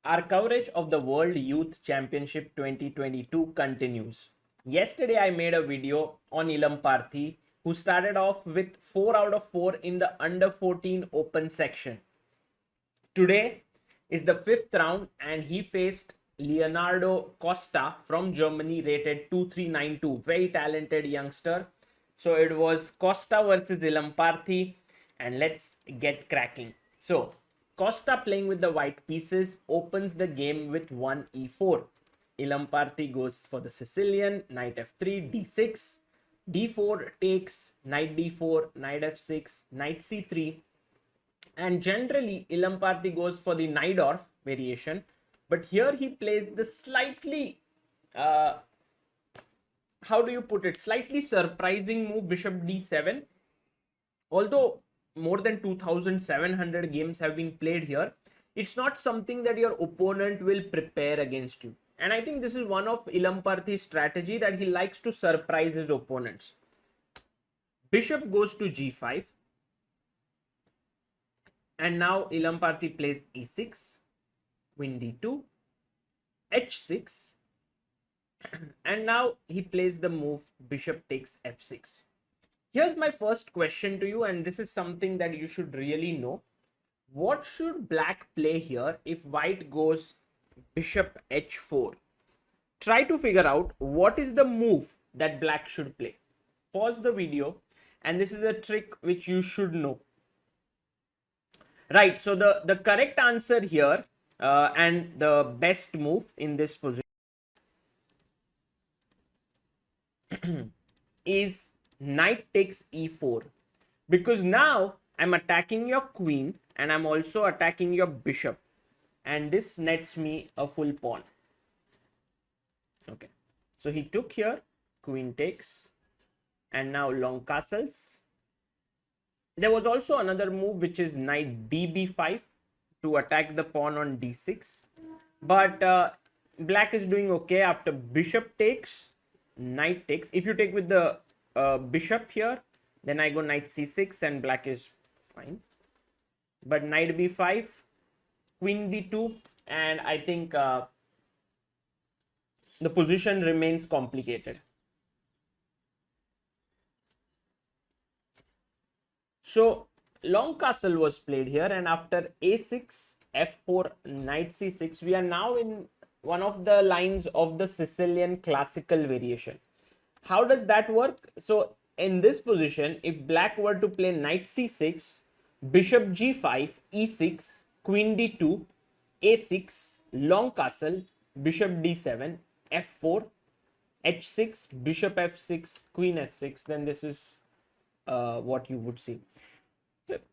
Our coverage of the World Youth Championship 2022 continues. Yesterday, I made a video on Ilamparthi, who started off with 4 out of 4 in the under 14 open section. Today is the fifth round, and he faced Leonardo Costa from Germany, rated 2392. Very talented youngster. So it was Costa versus Ilamparthi, and let's get cracking. So Costa, playing with the white pieces, opens the game with 1 e4. Ilamparthi goes for the Sicilian, knight f3, d6, d4 takes, knight d4, knight f6, knight c3, and generally Ilamparthi goes for the Najdorf variation, but here he plays the slightly how do you put it, slightly surprising move, bishop d7. Although more than 2700 games have been played here, it's not something that your opponent will prepare against you, and I think this is one of Ilamparthi's strategy, that he likes to surprise his opponents. Bishop goes to g5, and now Ilamparthi plays e6, queen d2, h6, and now he plays the move bishop takes f6. Here's my first question to you, and this is something that you should really know. What should black play here if white goes bishop h4? Try to figure out what is the move that black should play. Pause the video, and this is a trick which you should know. Right, so the correct answer here and the best move in this position is knight takes e4, because now I'm attacking your queen and I'm also attacking your bishop, and this nets me a full pawn. Okay, so he took here, queen takes, and now long castles. There was also another move which is knight db5 to attack the pawn on d6, but black is doing okay. After bishop takes, knight takes. If you take with the bishop here, then I go knight c6 and black is fine. But knight b5, queen b2, and I think the position remains complicated. So long castle was played here, and after a6, f4, knight c6, we are now in one of the lines of the Sicilian classical variation. How does that work? So in this position, if black were to play knight c6, bishop g5, e6, queen d2, a6, long castle, bishop d7, f4, h6, bishop f6, queen f6, then this is what you would see.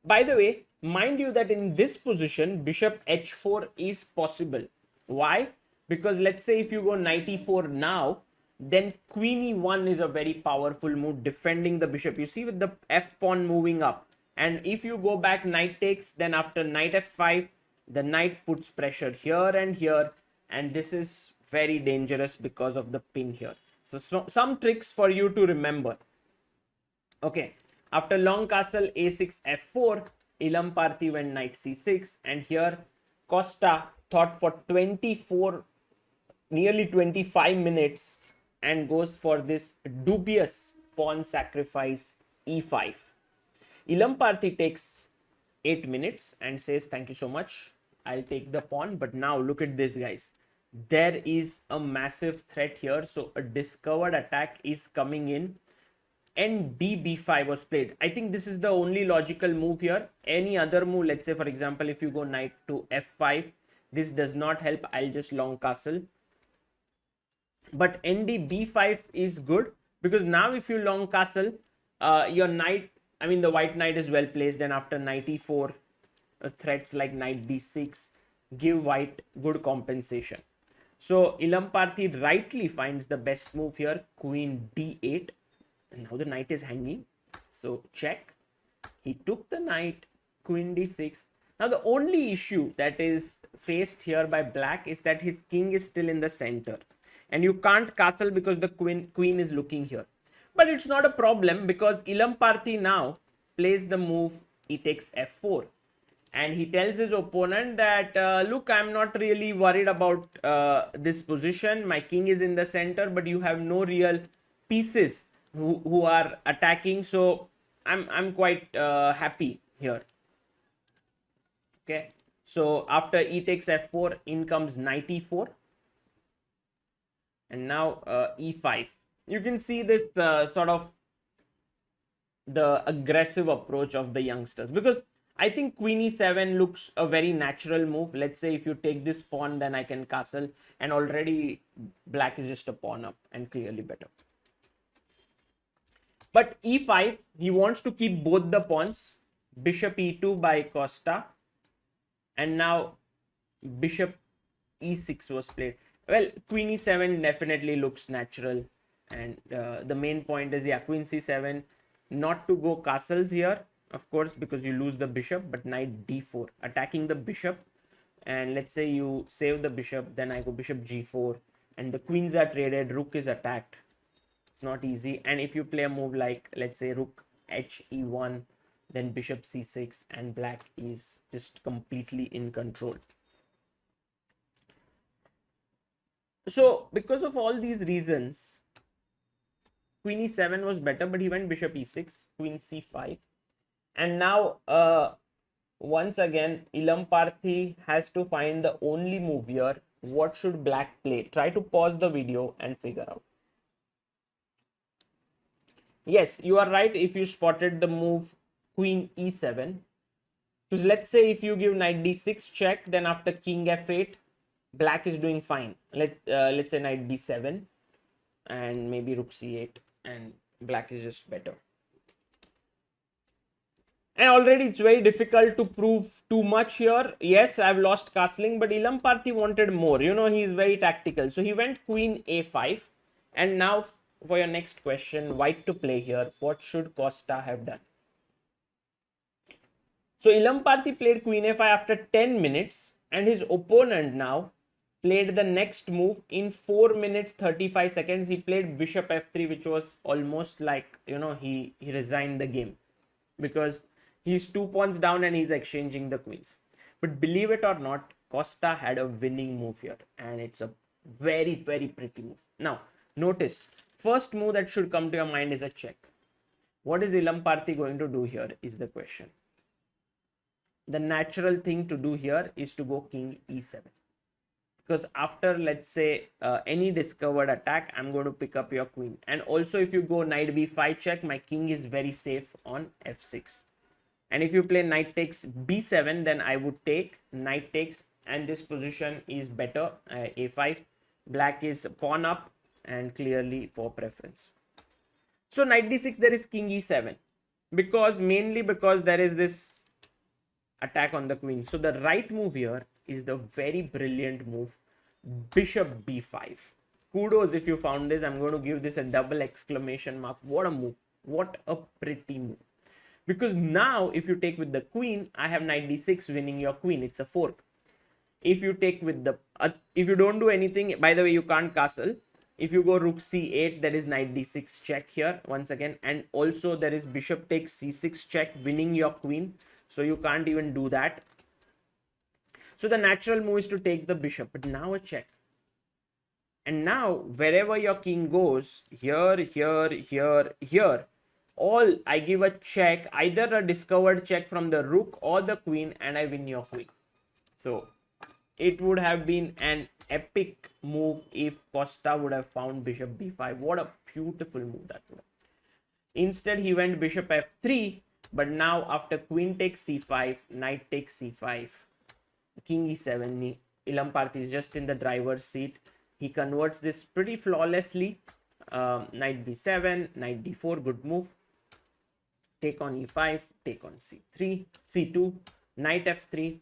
By the way, mind you that in this position, bishop h4 is possible. Why? Because let's say if you go knight e4 now, then queen e1 is a very powerful move defending the bishop. You see with the f pawn moving up, and if you go back knight takes, then after knight f5, the knight puts pressure here, and this is very dangerous because of the pin here. So some tricks for you to remember. Okay, after long castle a6 f4, Ilamparthi went knight c6, and here Costa thought for 24, nearly 25 minutes, and goes for this dubious pawn sacrifice e5. Ilamparthi takes 8 minutes and says, thank you so much, I'll take the pawn. But now look at this, guys. There is a massive threat here. So a discovered attack is coming in, and db5 was played. I think this is the only logical move here. Any other move, let's say for example, if you go knight to f5, this does not help. I'll just long castle. But ndb5 is good, because now if you long castle, your knight, I mean the white knight is well placed, and after knight e4, threats like knight d6 give white good compensation. So Ilamparthi rightly finds the best move here, queen d8, and now the knight is hanging. So check. He took the knight, queen d6. Now the only issue that is faced here by black is that his king is still in the center, and you can't castle because the queen is looking here. But it's not a problem, because Ilamparthi now plays the move e takes f4. And he tells his opponent that, look, I'm not really worried about this position. My king is in the center, but you have no real pieces who are attacking. So I'm quite happy here. Okay. So after e takes f4, in comes knight e4. And now e5. You can see this sort of the aggressive approach of the youngsters, because I think queen e7 looks a very natural move. Let's say if you take this pawn, then I can castle, and already black is just a pawn up and clearly better. But e5, he wants to keep both the pawns. Bishop e2 by Costa, and now bishop e6 was played. Well, queen e7 definitely looks natural, and the main point is, yeah, queen c7, not to go castles here, of course, because you lose the bishop, but knight d4, attacking the bishop. And let's say you save the bishop, then I go bishop g4, and the queens are traded, rook is attacked. It's not easy. And if you play a move like, let's say, rook h e1, then bishop c6, and black is just completely in control. So because of all these reasons, queen e7 was better, but he went bishop e6, queen c5. And now once again, Ilamparthi has to find the only move here. What should black play? Try to pause the video and figure out. Yes, you are right if you spotted the move queen e7. Because let's say if you give knight d6 check, then after king f8, black is doing fine. Let's say knight d7 and maybe rook c8, and black is just better. And already it's very difficult to prove too much here. Yes, I've lost castling, but Ilamparthi wanted more. You know, he's very tactical. So he went queen a5. And now for your next question, white to play here. What should Costa have done? So Ilamparthi played queen a5 after 10 minutes, and his opponent now played the next move in 4 minutes 35 seconds. He played bishop f3, which was almost like, you know, he resigned the game, because he's 2 pawns down and he's exchanging the queens. But believe it or not, Costa had a winning move here, and it's a very, very pretty move. Now, notice, first move that should come to your mind is a check. What is Ilamparthi going to do here is the question. The natural thing to do here is to go king e7. Because after, let's say, any discovered attack, I'm going to pick up your queen. And also, if you go knight b5 check, my king is very safe on f6. And if you play knight takes b7, then I would take knight takes, and this position is better, a5. Black is pawn up and clearly for preference. So knight d6, there is king e7, mainly because there is this attack on the queen. So the right move here is the very brilliant move, bishop b5. Kudos if you found this. I'm going to give this a double exclamation mark. What a move. What a pretty move. Because now if you take with the queen, I have knight d6 winning your queen. It's a fork. If you take with the if you don't do anything, by the way, you can't castle. If you go rook c8, there is knight d6 check here once again, and also there is bishop takes c6 check winning your queen, so you can't even do that. So the natural move is to take the bishop, but now a check. And now wherever your king goes, here, here, here, here, all I give a check, either a discovered check from the rook or the queen, and I win your queen. So it would have been an epic move if Costa would have found bishop b5. What a beautiful move that would have. Instead, he went bishop f3, but now after queen takes c5, knight takes c5, king e7, Ilamparthi is just in the driver's seat. He converts this pretty flawlessly. Knight b7, knight d4, good move. Take on e5, take on c3, c2, knight f3.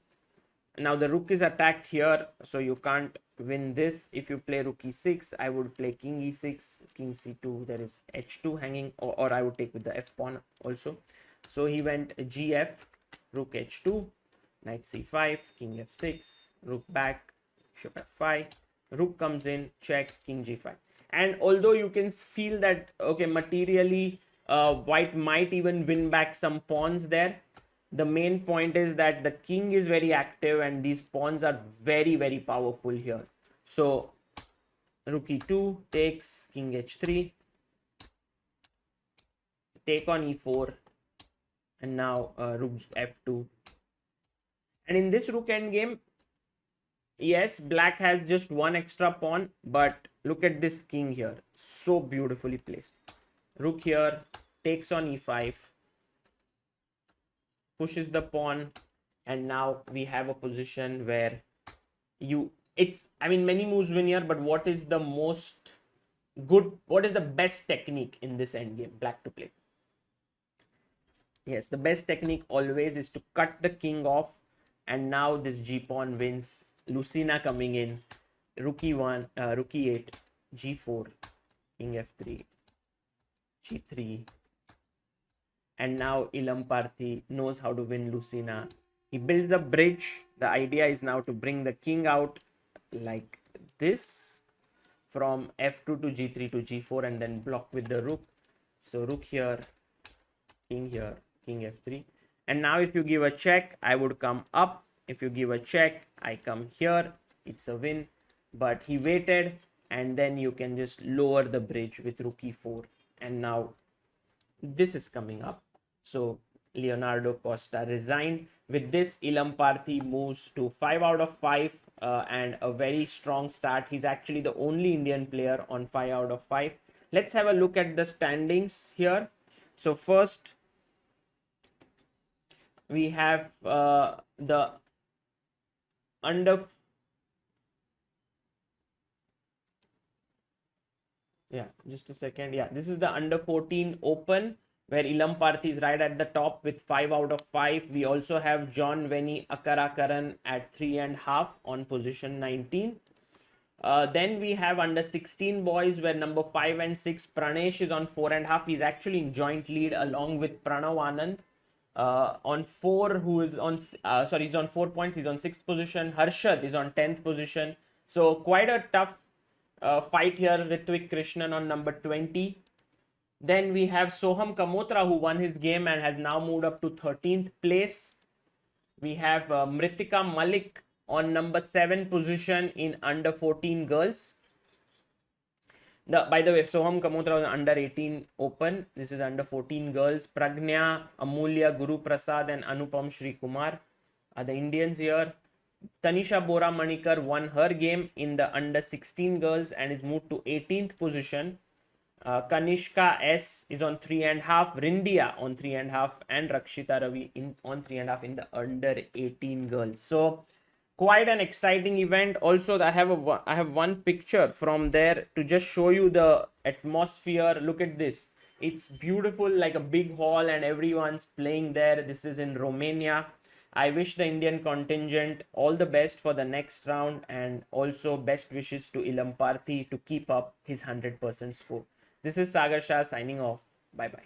Now the rook is attacked here, so you can't win this. If you play rook e6, I would play king e6, king c2, there is h2 hanging, or I would take with the f pawn also. So he went gf, rook h2, knight c5, king f6, rook back, bishop f5, rook comes in, check, king g5. And although you can feel that, okay, materially white might even win back some pawns there, The main point is that the king is very active and these pawns are very, very powerful here. So rook e2 takes, king h3, take on e4, and now rook f2. And in this rook endgame, yes, black has just one extra pawn, but look at this king here. So beautifully placed. Rook here takes on e5, pushes the pawn, and now we have a position where many moves win here, but what is the best technique in this endgame black to play? Yes, the best technique always is to cut the king off, and now this g pawn wins. Lucina coming in, rook e1, rook e8, g4, king f3, g3, and now Ilamparthi knows how to win Lucina. He builds the bridge. The idea is now to bring the king out like this from f2 to g3 to g4 and then block with the rook. So rook here, king f3. And now if you give a check, I would come up. If you give a check, I come here. It's a win. But he waited, and then you can just lower the bridge with rook e4. And now this is coming up. So Leonardo Costa resigned. With this, Ilamparthi moves to 5 out of 5 and a very strong start. He's actually the only Indian player on 5 out of 5. Let's have a look at the standings here. So first, we have the under... Yeah, just a second. Yeah, this is the under 14 open, where Ilamparthi is right at the top with 5 out of 5. We also have John Veni Akarakaran at 3.5 on position 19. Then we have under 16 boys, where number 5 and 6 Pranesh is on 4.5. He's actually in joint lead along with Pranav Anand. On 4, who is on he's on 4 points. He's on 6th position. Harshad is on 10th position. So quite a tough fight here. Ritvik Krishnan on number 20. Then we have Soham Kamotra, who won his game and has now moved up to 13th place. We have Mritika Malik on number 7 position in under 14 girls. By the way, Soham Kamotra was under 18 open. This is under 14 girls. Pragnya, Amulya, Guru Prasad, and Anupam Shri Kumar are the Indians here. Tanisha Bora Manikar won her game in the under 16 girls and is moved to 18th position. Kanishka S is on 3.5, Rindia on 3.5, and Rakshita Ravi on 3.5 in the under 18 girls. So quite an exciting event. Also, I have one picture from there to just show you the atmosphere. Look at this. It's beautiful, like a big hall, and everyone's playing there. This is in Romania. I wish the Indian contingent all the best for the next round, and also best wishes to Ilamparthi to keep up his 100% score. This is Sagar Shah signing off. Bye bye.